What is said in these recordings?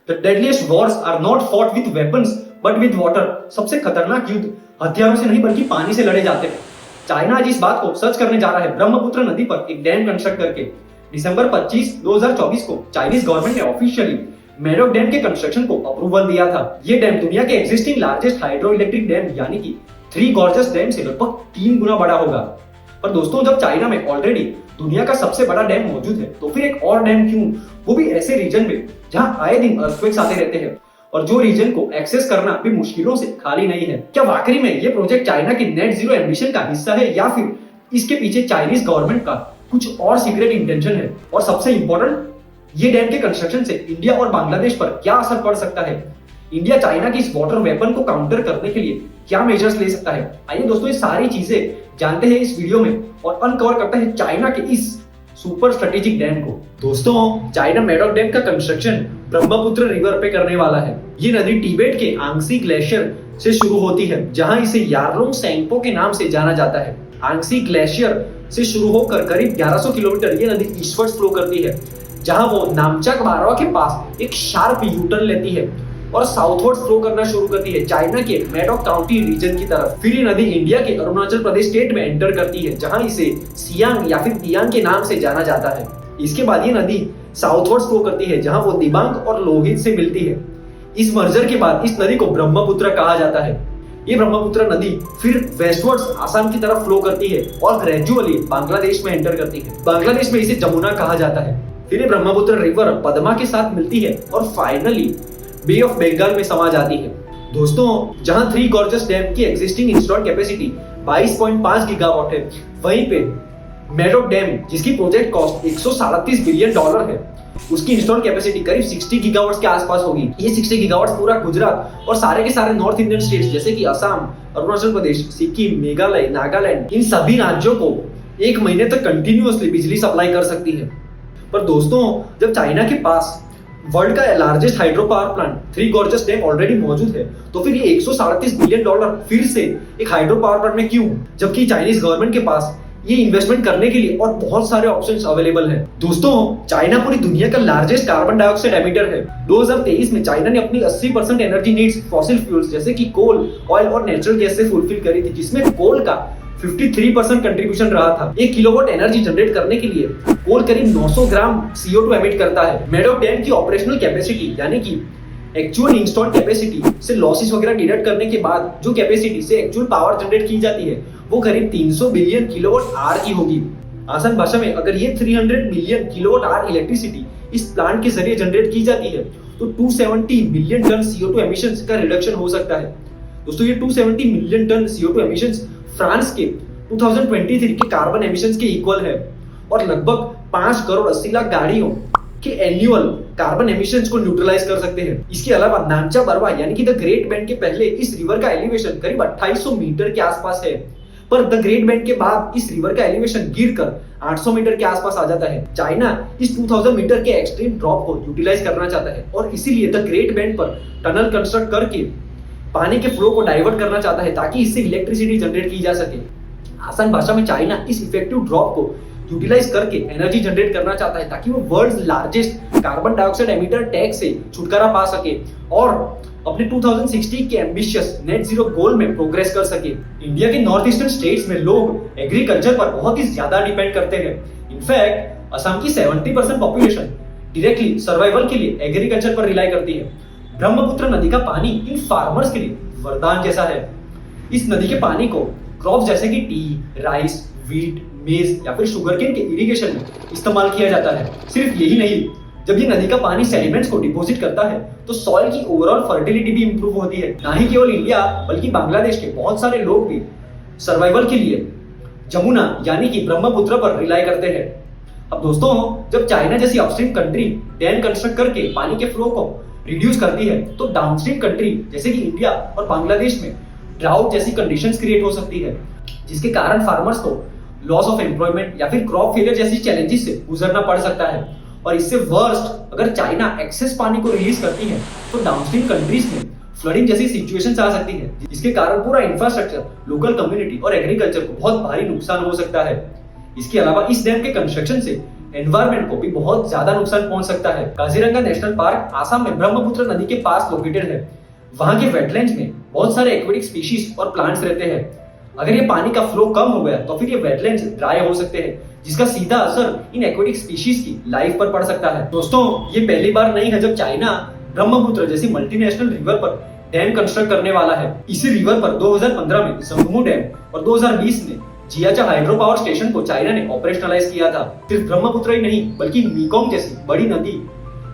The deadliest wars are not fought with weapons but with water. सबसे खतरनाक युद्ध हथियारों से नहीं बल्कि पानी से लड़े जाते हैं। चाइना आज इस बात को सच करने जा रहा है ब्रह्मपुत्र नदी पर एक डैम कंस्ट्रक्ट करके। दिसंबर 25, 2024 को चाइनीज गवर्नमेंट ने ऑफिशियली मेडोक डैम के कंस्ट्रक्शन को अप्रूवल दिया था। ये डैम दुनिया के existing largest hydro electric dam यानी कि थ्री गॉर्जस डैम से लगभग 3 गुना बड़ा होगा। पर दोस्तों, जब चाइना में ऑलरेडी दुनिया का सबसे बड़ा डैम मौजूद है तो फिर एक और डैम क्यों, वो भी ऐसे रीजन में जहां आए दिन अर्थक्वेक्स आते रहते हैं और जो रीजन को एक्सेस करना भी मुश्किलों से खाली नहीं है। क्या वाकई में ये प्रोजेक्ट चाइना की नेट जीरो एम्बिशन का हिस्सा है या फिर इसके पीछे चाइनीज गवर्नमेंट का कुछ और सीक्रेट इंटेंशन है? और सबसे इंपॉर्टेंट, ये डैम के कंस्ट्रक्शन से इंडिया और बांग्लादेश पर क्या असर पड़ सकता है? इंडिया चाइना की इस वाटर वेपन को काउंटर करने के लिए क्या मेजर्स ले सकता है? आइए दोस्तों, ये सारी चीजें जानते हैं इस वीडियो में और अनकवर करते हैं चाइना के इस सुपर स्ट्रेटेजिक डैम को। दोस्तों, चाइना मेडोक डैम का कंस्ट्रक्शन ब्रह्मपुत्र रिवर पे करने वाला है। ये नदी तिब्बत के आंग्सी ग्लेशियर से शुरू होती है, जहां इसे यारलुंग सेंगपो के नाम से जाना जाता है। आंग्सी ग्लेशियर से शुरू होकर करीब 1100 किलोमीटर ये नदी ईस्टवर्ड फ्लो करती है, जहां वो नामचाक बारवा के पास एक शार्प यूटर्न लेती है और साउथवर्ड फ्लो करना शुरू करती है चाइना के मेडोक काउंटी रीजन की तरफ। फिर ये नदी इंडिया के अरुणाचल प्रदेश स्टेट में एंटर करती है, जहां इसे सियांग या फिर तियांग के नाम से जाना जाता है। इसके बाद ये नदी साउथवर्ड फ्लो करती है, जहां वो दिबांग और लोहित से मिलती है। इस मर्जर के बाद इस नदी को ब्रह्मपुत्र कहा जाता है। ये ब्रह्मपुत्र नदी फिर वेस्टवर्ड्स आसाम की तरफ फ्लो करती है और ग्रेजुअली बांग्लादेश में एंटर करती है। बांग्लादेश में इसे जमुना कहा जाता है। फिर ये ब्रह्मपुत्र रिवर पद्मा के साथ मिलती है और फाइनली बे ऑफ बंगाल में समा जाती है। दोस्तों, जहां थ्री गॉर्जस डैम की एक्जिस्टिंग इंस्टॉल्ड कैपेसिटी 22.5 गीगावाट है, वहीं पे मेडोक डैम जिसकी प्रोजेक्ट कॉस्ट $137 बिलियन है, उसकी इंस्टॉल्ड कैपेसिटी करीब 60 गीगावाट के आसपास होगी। ये 60 गीगावाट पूरा गुजरात और सारे के सारे नॉर्थ इंडियन स्टेट्स जैसे कि असम, अरुणाचल प्रदेश, सिक्किम, मेघालय, नागालैंड, इन सभी राज्यों को 1 महीने तक कंटिन्यूअसली बिजली सप्लाई कर सकती है। पर दोस्तों, जब चाइना के पास वर्ल्ड का largest hydro power plant three gorgeous dam already मौजूद है, तो फिर ये $137 बिलियन फिर से एक हाइड्रो पावर प्लांट में क्यों, जबकि चाइनीज गवर्नमेंट के पास ये इन्वेस्टमेंट करने के लिए और बहुत सारे ऑप्शंस अवेलेबल हैं। दोस्तों, चाइना पूरी दुनिया का लार्जेस्ट कार्बन डाइऑक्साइड एमिटर है। 2023 में चाइना ने अपनी 80% एनर्जी नीड्स फॉसिल फ्यूल्स जैसे कि कोल, ऑयल और नेचुरल गैस से फुलफिल करी थी, जिसमें कोल का 53% कंट्रीब्यूशन रहा था। 1 किलोवाट एनर्जी जनरेट करने के लिए कोल करीब 900 ग्राम CO2 एमिट करता है। मेडोक डैम की ऑपरेशनल कैपेसिटी यानी कि एक्चुअल इंस्टॉल्ड कैपेसिटी से लॉसेस वगैरह डिडक्ट करने के बाद जो कैपेसिटी से एक्चुअल पावर जनरेट की जाती है वो करीब 300 बिलियन किलोवाट आवर की होगी। आसान भाषा में, अगर ये 300 बिलियन किलोवाट आवर इलेक्ट्रिसिटी इस प्लांट के जरिए जनरेट की जाती है तो 270 मिलियन टन CO2 एमिशंस का रिडक्शन हो सकता है। दोस्तों, ये 270 million ton CO2 emissions France के 2023 के कार्बन एमिशंस के इक्वल है और लगभग 5 करोड़ 80 लाख गाड़ियों के एनुअल कार्बन एमिशंस को न्यूट्रलाइज कर सकते हैं। इसके अलावा नामचा बरवा यानी कि द ग्रेट बैंड के पहले इस रिवर का एलिवेशन करीब 2800 मीटर के आसपास है, पर द ग्रेट बैंड के बाद इस रिवर का एलिवेशन गिरकर 800 मीटर के आसपास आ जाता है। चाइना इस 2000 मीटर के एक्सट्रीम ड्रॉप को यूटिलाइज करना चाहता है और इसीलिए द ग्रेट बैंड पर टनल कंस्ट्रक्ट करके पानी के फ्लो को डाइवर्ट करना चाहता है ताकि इससे इलेक्ट्रिसिटी जनरेट की जा सके। आसान भाषा में, चाइना इस इफेक्टिव ड्रॉप को यूटिलाइज करके एनर्जी जनरेट करना चाहता है ताकि वो world largest carbon dioxide emitter tax से छुटकारा पा सके और अपने 2060 के एम्बिशियस नेट जीरो गोल में प्रोग्रेस कर सके। इंडिया के नॉर्थ ईस्टर्न स्टेट्स में लोग एग्रीकल्चर पर बहुत ही ज्यादा डिपेंड करते हैं। इनफैक्ट असम की 70% पॉपुलेशन डायरेक्टली सर्वाइवल के लिए एग्रीकल्चर पर रिलाई करती है। ब्रह्मपुत्र नदी का पानी इन फार्मर्स के लिए वरदान जैसा है। इस नदी के पानी को क्रॉप जैसे कि टी, राइस, व्हीट, मेज या फिर शुगरकेन के इरिगेशन में इस्तेमाल किया जाता है। सिर्फ यही नहीं, जब ये नदी का पानी सेडिमेंट्स को डिपॉजिट करता है तो सॉइल की ओवरऑल फर्टिलिटी भी इंप्रूव होती है। ना ही केवल इंडिया बल्कि बांग्लादेश के बहुत सारे लोग भी सर्वाइवल के लिए जमुना यानी कि ब्रह्मपुत्र पर रिलाई करते हैं। अब दोस्तों, जब चाइना जैसी अपस्ट्रीम कंट्री डैम कंस्ट्रक्ट करके पानी के फ्लो को रिड्यूस करती है तो डाउनस्ट्रीम कंट्री जैसे कि इंडिया और बांग्लादेश में ड्राउट जैसी कंडीशंस क्रिएट हो सकती है, जिसके कारण फार्मर्स को लॉस ऑफ एम्प्लॉयमेंट या फिर क्रॉप फेलियर जैसी चैलेंजेस से गुजरना पड़ सकता है। और इससे वर्स्ट, अगर चाइना एक्सेस पानी को रिलीज करती है तो डाउनस्ट्रीम कंट्रीज में फ्लडिंग जैसी सिचुएशंस आ सकती है, जिसके कारण पूरा इंफ्रास्ट्रक्चर, लोकल कम्युनिटी और एग्रीकल्चर को बहुत भारी नुकसान हो सकता है। इसके अलावा इस डैम के कंस्ट्रक्शन से एनवायरमेंट को भी बहुत ज्यादा नुकसान पहुंच सकता है। काजीरंगा नेशनल पार्क आसाम में ब्रह्मपुत्र नदी के पास लोकेटेड है। वहां के वेटलैंड्स में बहुत सारे एक्वेटिक स्पीशीज और प्लांट्स रहते हैं। अगर ये पानी का फ्लो कम हो गया तो फिर ये वेटलैंड्स ड्राई हो सकते हैं, जिसका सीधा असर इन एक्वेटिक स्पीशीज की लाइफ पर पड़ सकता है। दोस्तों, ये पहली बार नहीं है जब चाइना ब्रह्मपुत्र जैसी मल्टीनेशनल रिवर पर डैम कंस्ट्रक्ट करने वाला है। इसी रिवर पर 2015 में संगमू डैम और 2020 में जियाचा हाइड्रो पावर स्टेशन को चाइना ने ऑपरेशनलाइज किया था। सिर्फ ब्रह्मपुत्र ही नहीं बल्कि मेकोंग जैसी बड़ी नदी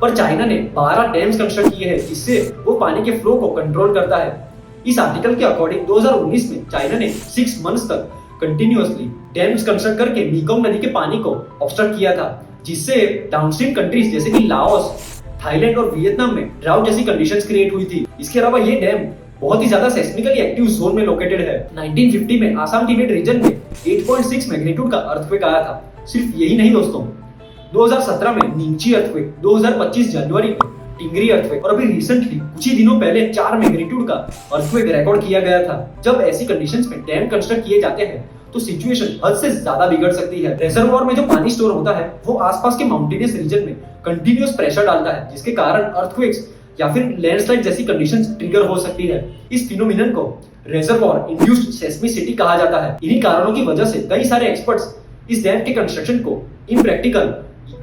पर चाइना ने 12 डैम्स कंस्ट्रक्ट किए हैं, जिससे वो पानी के फ्लो को कंट्रोल करता है। इस आर्टिकल के अकॉर्डिंग 2019 में चाइना ने 6 मंथ्स तक कंटिन्यूअसली डैम्स कंस्ट्रक्ट करके मेकोंग नदी के पानी को ऑब्स्ट्रक्ट किया था, जिससे डाउनस्ट्रीम कंट्रीज जैसे कि लाओस, थाईलैंड और वियतनाम में ड्राउट जैसी कंडीशंस क्रिएट हुई थी। इसके अलावा ये डैम बहुत ही ज्यादा सेस्मिकली एक्टिव जोन में लोकेटेड है। 1950 में आसाम तिब्बत रीजन में 8.6 मैग्नीट्यूड का अर्थक्वेक आया था। सिर्फ यही नहीं दोस्तों, 2017 में निंची अर्थक्वेक, 2025 जनवरी में टिंगरी अर्थक्वेक और अभी रिसेंटली कुछ ही दिनों पहले 4 मैग्नीट्यूड का अर्थक्वेक रिकॉर्ड किया गया था। जब ऐसी कंडीशंस में डैम कंस्ट्रक्ट किए जाते हैं तो सिचुएशन हद से ज्यादा बिगड़ सकती है। रिजर्वोयर में जो पानी स्टोर होता है वो आसपास के माउंटेनियस रीजन में कंटिन्यूअस प्रेशर डालता है, जिसके कारण अर्थक्वेक्स या फिर लैंडस्लाइड जैसी कंडीशंस ट्रिगर हो सकती है। इस फिनोमिनन को रिजर्वोयर इंड्यूस्ड सेस्मिसिटी कहा जाता है। इन्हीं कारणों की वजह से कई सारे एक्सपर्ट्स इस डैम के कंस्ट्रक्शन को इम्प्रैक्टिकल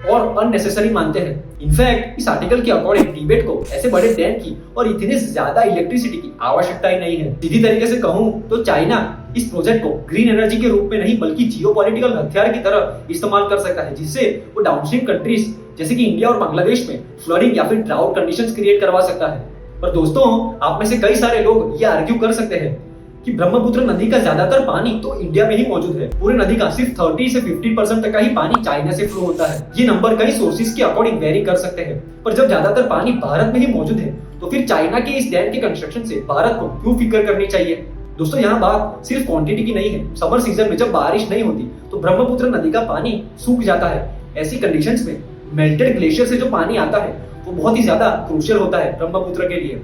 और अननेसेसरी मानते हैं। इनफैक्ट इस आर्टिकल के अकॉर्डिंग तिब्बत को ऐसे बड़े डैम की और इतनी ज्यादा इलेक्ट्रिसिटी की आवश्यकता ही नहीं है। सीधी तरीके से कहूं तो चाइना इस प्रोजेक्ट को ग्रीन एनर्जी के रूप में नहीं बल्कि जियोपॉलिटिकल हथियार की तरह इस्तेमाल कर सकता है, जिससे वो डाउनस्ट्रीम कंट्रीज जैसे कि इंडिया और बांग्लादेश में फ्लडिंग या फिर ड्राउट कंडीशंस क्रिएट करवा सकता है। पर दोस्तों, आप में से कई सारे लोग ये आर्ग्यू कर सकते हैं कि ब्रह्मपुत्र नदी का ज्यादातर पानी तो इंडिया में ही मौजूद है। पूरे नदी का सिर्फ 30 से 50% तक का ही पानी चाइना से फ्लो होता है। ये नंबर कई सोर्सेज के अकॉर्डिंग वेरी कर सकते हैं, पर जब ज्यादातर पानी भारत में ही मौजूद है तो फिर चाइना के इस डैम के कंस्ट्रक्शन से भारत को क्यों फिक्र करनी चाहिए। दोस्तों, यहाँ बात सिर्फ क्वांटिटी की नहीं है। समर सीजन में जब बारिश नहीं होती तो ब्रह्मपुत्र नदी का पानी सूख जाता है। ऐसी कंडीशंस में मेल्टेड ग्लेशियर से जो पानी आता है वो बहुत ही ज्यादा क्रूशियल होता है ब्रह्मपुत्र के लिए।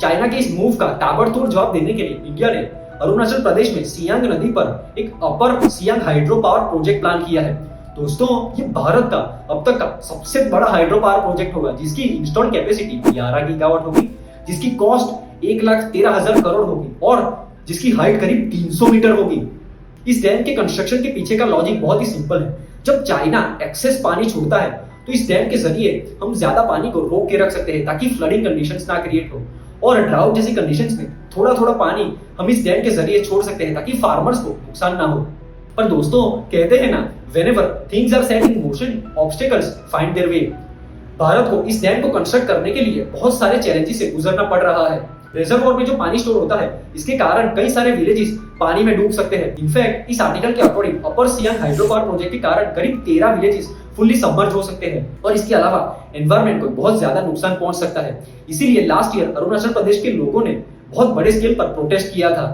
चाइना के इस मूव का ताबड़तोड़ जवाब देने के लिए इंडिया ने अरुणाचल प्रदेश में सियांग नदी पर एक upper Siang hydro power project plan किया है। दोस्तों, ये भारत का अब तक का सबसे बड़ा हाइड्रो पावर प्रोजेक्ट होगा, जिसकी इंस्टॉल्ड कैपेसिटी 11 गीगावाट होगी, जिसकी कॉस्ट 1,13,000 करोड़ होगी और जिसकी हाइट करीब 300 मीटर होगी। इस डैम के कंस्ट्रक्शन के पीछे का लॉजिक बहुत ही सिंपल है। जब चाइना एक्सेस पानी छोड़ता है तो इस डैम के जरिए हम ज्यादा पानी को रोक के रख सकते हैं ताकि फ्लडिंग कंडीशंस ना क्रिएट हो, और ड्राउट जैसी कंडीशंस में थोड़ा थोड़ा पानी हम इस डैम के जरिए छोड़ सकते हैं ताकि फार्मर्स को नुकसान ना हो। पर दोस्तों, कहते हैं ना, whenever things are set in motion, obstacles find their way। Bharat को इस डैम को कंस्ट्रक्ट करने के लिए बहुत सारे चैलेंजेस से गुजरना पड़ रहा है। रिजर्वोयर में जो पानी स्टोर होता है इसके कारण कई सारे विलेजेस पानी में डूब सकते हैं। इनफैक्ट इस आर्टिकल के अकॉर्डिंग अपर सियांग हाइड्रो पावर प्रोजेक्ट के कारण करीब 13 विलेजेस फुल्ली सबमर्ज हो सकते हैं और इसके अलावा एनवायरमेंट को बहुत ज्यादा नुकसान पहुंच सकता है। इसीलिए लास्ट ईयर अरुणाचल प्रदेश के लोगों ने बहुत बड़े स्केल पर प्रोटेस्ट किया था।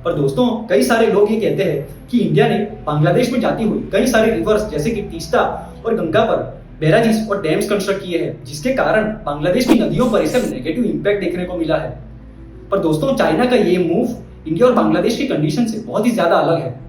पर दोस्तों, कई सारे लोग ये कहते हैं कि इंडिया ने बांग्लादेश में जाती हुई कई सारे रिवर्स जैसे कि तीस्ता और गंगा पर बैराजेस और डैम्स कंस्ट्रक्ट किए हैं, जिसके कारण बांग्लादेश की नदियों पर इसका नेगेटिव इंपैक्ट देखने को मिला है। पर दोस्तों, चाइना का ये मूव इंडिया और बांग्लादेश की कंडीशन से बहुत ही ज्यादा अलग है।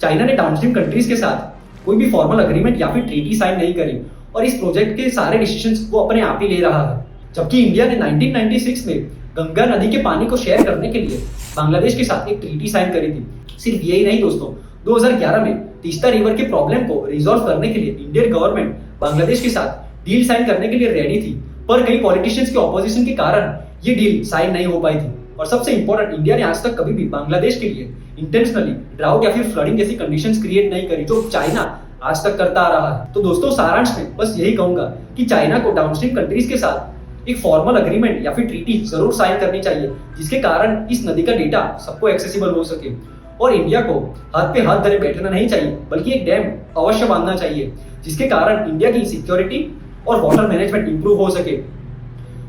चाइना ने डाउनस्ट्रीम कंट्रीज के साथ कोई भी फॉर्मल अग्रीमेंट या फिर ट्रीटी साइन नहीं करी और इस प्रोजेक्ट के सारे डिसीजंस वो अपने आप ही ले रहा है। जबकि इंडिया ने 1996 में गंगा नदी के पानी को शेयर करने के लिए बांग्लादेश के साथ एक ट्रीटी साइन करी थी। सिर्फ यही नहीं दोस्तों, 2011 में तीस्ता रिवर के प्रॉब्लम को रिजॉल्व करने के लिए इंडियन गवर्नमेंट बांग्लादेश के साथ डील साइन करने के लिए रेडी थी, पर कई पॉलिटिशियंस के ऑपोजिशन के कारण ये डील साइन नहीं हो पाई थी। और सबसे इंपॉर्टेंट, इंडिया ने आज तक कभी भी बांग्लादेश के लिए इंटेंशनली ड्राउट या फिर फ्लडिंग जैसी कंडीशंस क्रिएट नहीं करी, जो चाइना आज तक करता आ रहा है। तो दोस्तों, सारांश में बस यही कहूंगा कि चाइना को डाउनस्ट्रीम कंट्रीज के साथ एक फॉर्मल अग्रीमेंट या फिर ट्रीटी जरूर साइन करनी चाहिए, जिसके कारण इस नदी का डेटा सबको एक्सेसिबल हो सके। और इंडिया को हाथ पे हाथ धरे बैठना नहीं चाहिए, बल्कि एक डैम अवश्य बांधना चाहिए, जिसके कारण इंडिया की सिक्योरिटी और वाटर मैनेजमेंट इंप्रूव हो सके।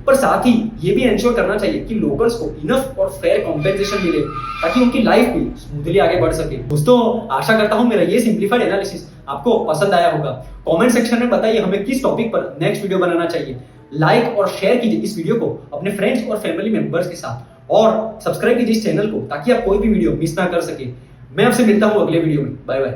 पर साथ ही ये भी इंश्योर करना चाहिए कि लोकल्स को इनफ और फेयर कॉम्पेंसेशन मिले ताकि उनकी लाइफ भी स्मूथली आगे बढ़ सके। दोस्तों, आशा करता हूं मेरा ये सिंप्लीफाइड एनालिसिस आपको पसंद आया होगा। कमेंट सेक्शन में बताइए हमें किस टॉपिक पर नेक्स्ट वीडियो बनाना चाहिए। लाइक और शेयर कीजिए इस वीडियो को अपने फ्रेंड्स और फैमिली मेंबर्स के साथ और सब्सक्राइब कीजिए इस चैनल को ताकि आप कोई भी वीडियो मिस ना कर सके। मैं आपसे मिलता हूं अगले वीडियो में। Bye bye.